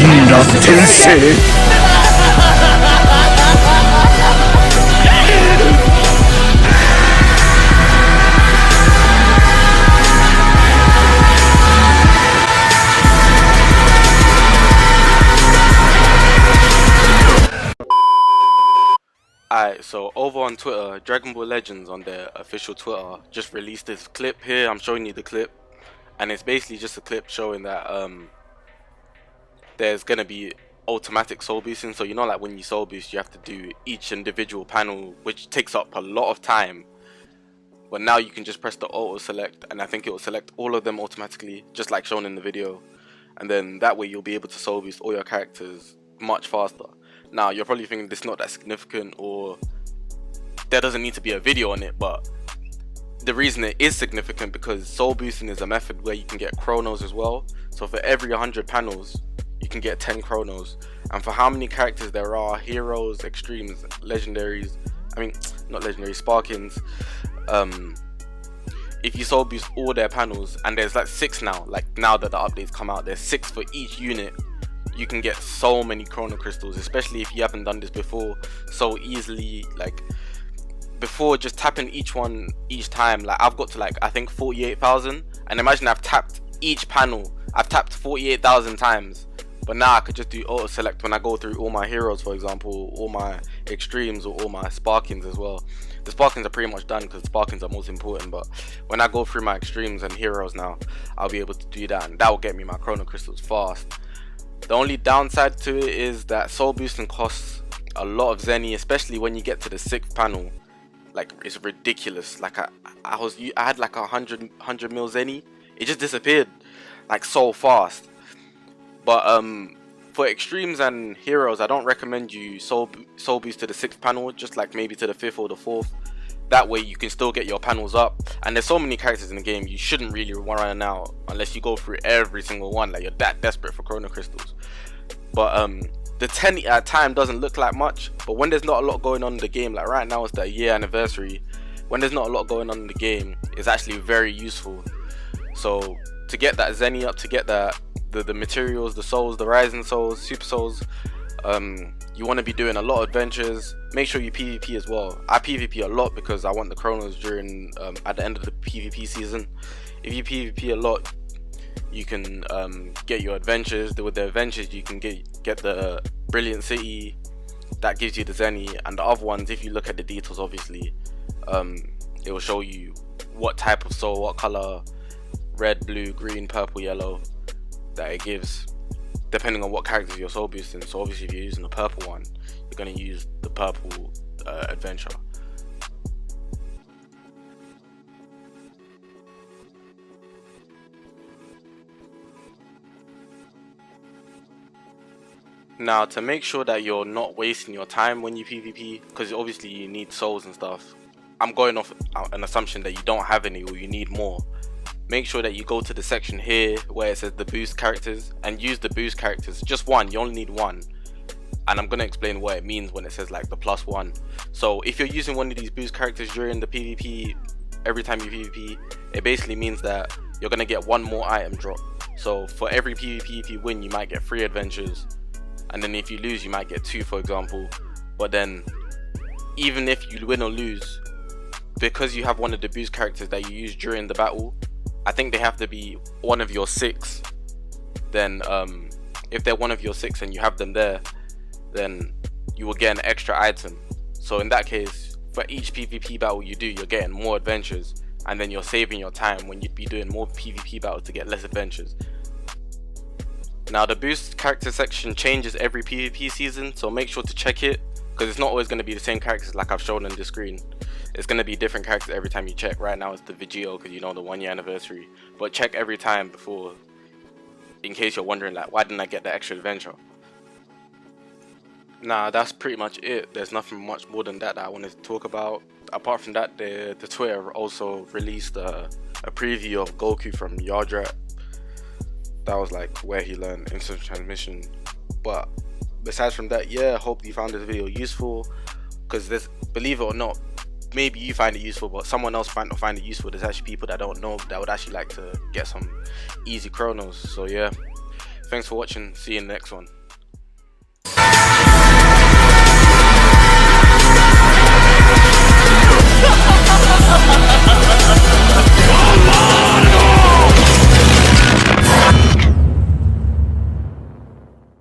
な転生。Alright, so over on Twitter, Dragonball Legends on their official Twitter just released this clip here. I'm showing you the clip, and it's basically just a clip showing that there's gonna be automatic soul boosting. So you know, like when you soul boost, you have to do each individual panel, which takes up a lot of time. But now you can just press the auto select, and I think it will select all of them automatically, just like shown in the video. And then that way you'll be able to soul boost all your characters much faster. Now you're probably thinking this is not that significant, or there doesn't need to be a video on it, but the reason it is significant because soul boosting is a method where you can get chronos as well. So for every 100 panels you can get 10 chronos, and for how many characters there are, heroes, extremes, legendaries, I mean not legendary, sparkins, if you soul boost all their panels, and there's like 6 now, like now that the updates come out, there's 6 for each unit, you can get so many chrono crystals, especially if you haven't done this before, so easily. Like before, just tapping each one each time, like I've got to like I think 48,000, and imagine I've tapped each panel, I've tapped 48,000 times. But now I could just do auto select when I go through all my heroes, for example, all my extremes, or all my sparkins as well. The sparkins are pretty much done because sparkins are most important, but when I go through my extremes and heroes now, I'll be able to do that, and that will get me my chrono crystals fast. The only downside to it is that soul boosting costs a lot of zenny, especially when you get to the 6th panel. Like it's ridiculous. Like I had like 100 mil zenny. It just disappeared like so fast. But for extremes and heroes, I don't recommend you soul boost to the 6th panel, just like maybe to the 5th or the 4th. That way you can still get your panels up, and there's so many characters in the game, you shouldn't really run out unless you go through every single one, like you're that desperate for chrono crystals. But the 10 at a time doesn't look like much, but when there's not a lot going on in the game, like right now it's the year anniversary, when there's not a lot going on in the game, it's actually very useful. So to get that zenny up, to get that the materials, the souls, the rising souls, super souls, you want to be doing a lot of adventures. Make sure you PvP as well. I PvP a lot because I want the chronos during at the end of the PvP season. If you PvP a lot, you can get your adventures. With the adventures you can get the brilliant city, that gives you the zenny, and the other ones, if you look at the details, obviously it will show you what type of soul, what color, red, blue, green, purple, yellow, that it gives depending on what characters you're soul boosting. So obviously if you're using the purple one, you're going to use the purple adventure. Now to make sure that you're not wasting your time when you PvP, because obviously you need souls and stuff, I'm going off an assumption that you don't have any or you need more. Make sure that you go to the section here where it says the boost characters, and use the boost characters, just one, you only need one. And I'm going to explain what it means when it says like the +1. So if you're using one of these boost characters during the PvP, every time you PvP, it basically means that you're going to get one more item drop. So for every PvP, if you win, you might get 3 adventures, and then if you lose, you might get 2, for example. But then even if you win or lose, because you have one of the boost characters that you use during the battle, I think they have to be one of your 6. Then if they're one of your 6 and you have them there, then you will get an extra item. So in that case, for each PvP battle you do, you're getting more adventures, and then you're saving your time when you'd be doing more PvP battles to get less adventures. Now the boost character section changes every PvP season, so make sure to check it, because it's not always going to be the same characters like I've shown on the screen. It's going to be different characters every time you check. Right now it's the Vigio, because you know, the 1-year anniversary, but check every time before, in case you're wondering like, why didn't I get the extra adventure? Nah, that's pretty much it. There's nothing much more than that I wanted to talk about. Apart from that, the Twitter also released a preview of Goku from Yardrat. That was like where he learned instant transmission. But besides from that, yeah, I hope you found this video useful, because this, believe it or not, maybe you find it useful, but someone else might not find it useful. There's actually people that don't know that would actually like to get some easy chronos. So yeah, Thanks for watching. See you in the next one.